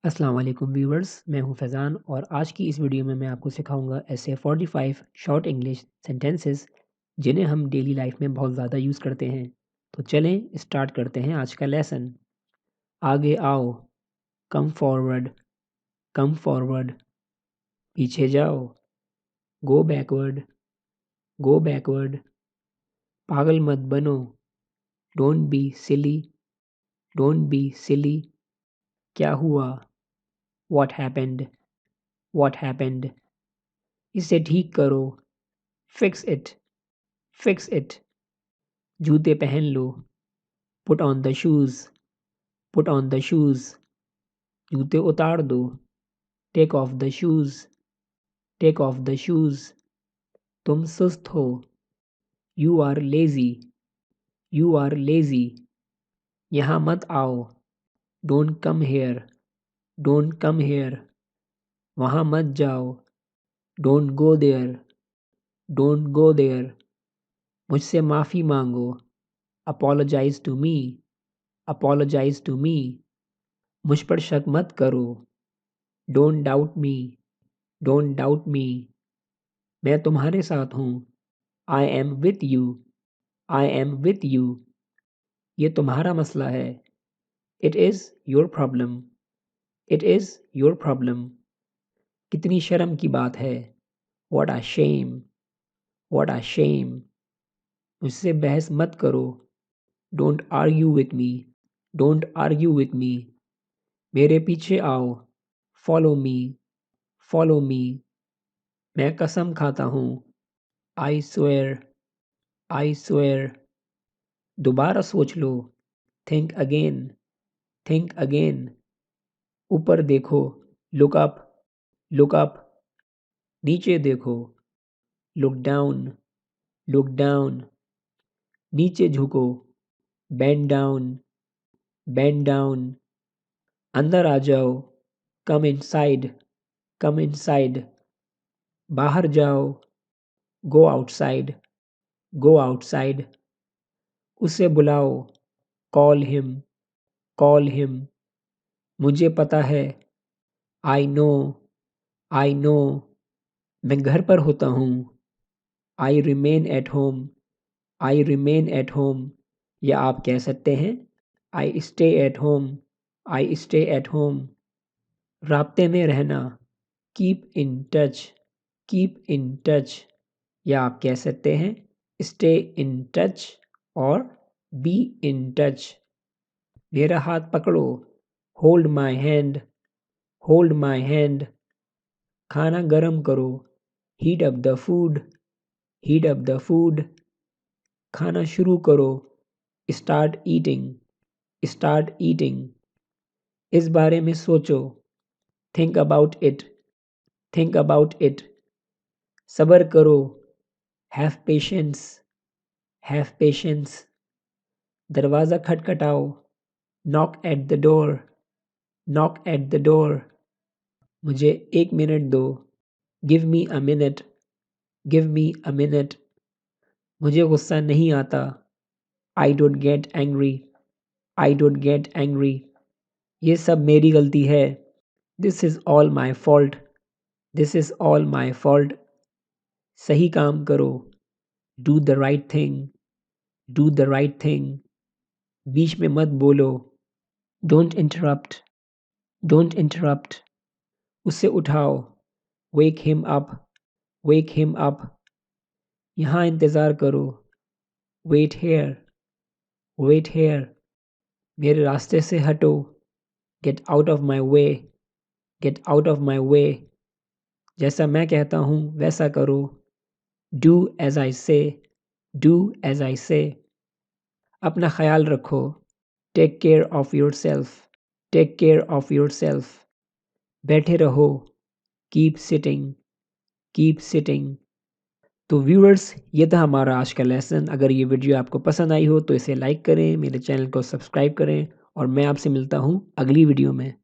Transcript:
अस्सलाम वालेकुम व्यूवर्स, मैं हूं फैज़ान और आज की इस वीडियो में मैं आपको सिखाऊंगा ऐसे 45 शॉर्ट इंग्लिश सेंटेंसेस जिन्हें हम डेली लाइफ में बहुत ज़्यादा यूज़ करते हैं। तो चलें स्टार्ट करते हैं आज का लेसन। आगे आओ, कम फॉरवर्ड, कम फॉरवर्ड। पीछे जाओ, गो बैकवर्ड, गो बैकवर्ड। पागल मत बनो, don't be silly, don't be silly. क्या हुआ, व्हाट हैपेंड, व्हाट हैपेंड। इसे ठीक करो, फिक्स इट, फिक्स इट। जूते पहन लो, put on the shoes, put on the shoes. जूते उतार दो, take off the shoes, take off the shoes. तुम सुस्त हो, you are lazy, you are lazy. यहाँ मत आओ, don't come here, don't come here. वहाँ मत जाओ, don't go there, don't go there. मुझसे माफ़ी मांगो, apologise to me, apologise to me. मुझ पर शक मत करो, don't doubt me, don't doubt मी। मैं तुम्हारे साथ हूँ, I am with you, I am with you. ये तुम्हारा मसला है, it is your problem, it is your problem. कितनी शर्म की बात है, what a shame, what a shame. मुझसे बहस मत करो, don't argue with me, don't argue with me. मेरे पीछे आओ, फॉलो मी, फॉलो मी। मैं कसम खाता हूँ, आई स्वेयर, आई स्वेयर। दोबारा सोच लो, थिंक अगेन, थिंक अगेन। ऊपर देखो, लुक अप, लुक अप। नीचे देखो, लुक डाउन, लुक डाउन। नीचे झुको, बेंड डाउन, बेंड डाउन। अंदर आ जाओ, कम इनसाइड, कम इनसाइड। बाहर जाओ, गो आउटसाइड, गो आउटसाइड। उसे बुलाओ, कॉल हिम, कॉल हिम। मुझे पता है, आई नो, आई नो। मैं घर पर होता हूँ, I remain at home, I remain at home. या आप कह सकते हैं, I stay at home, I stay at home. राब्ते में रहना, keep in touch, keep in touch. या आप कह सकते हैं, स्टे इन टच और बी इन टच। मेरा हाथ पकड़ो, hold my hand, hold my hand. खाना गरम करो, heat up the food, heat up the food. खाना शुरू करो, स्टार्ट ईटिंग, स्टार्ट ईटिंग। इस बारे में सोचो, think about it, think about it. सब्र करो, हैव पेशेंस, हैव पेशेंस। दरवाज़ा खटखटाओ, knock at the door, knock at the door. मुझे 1 मिनट दो, give me a minute, give me a minute. मुझे गुस्सा नहीं आता, I don't get angry, I don't get angry. ये सब मेरी गलती है, this is all my fault, this is all my fault. सही काम करो, do the right thing, do the right thing. बीच में मत बोलो, डोंट इंटरप्ट, डोंट इंटरप्ट। उसे उठाओ, wake him up, wake him up. यहाँ इंतज़ार करो, वेट हेयर, वेट हेयर। मेरे रास्ते से हटो, get out of my way, get out of my way. जैसा मैं कहता हूँ वैसा करो, डू एज आई से, डू एज आई से। अपना ख्याल रखो, take care of yourself, take care of yourself. बैठे रहो, कीप सिटिंग, कीप सिटिंग। तो व्यूअर्स, ये था हमारा आज का लेसन। अगर ये वीडियो आपको पसंद आई हो तो इसे लाइक करें, मेरे चैनल को सब्सक्राइब करें और मैं आपसे मिलता हूँ अगली वीडियो में।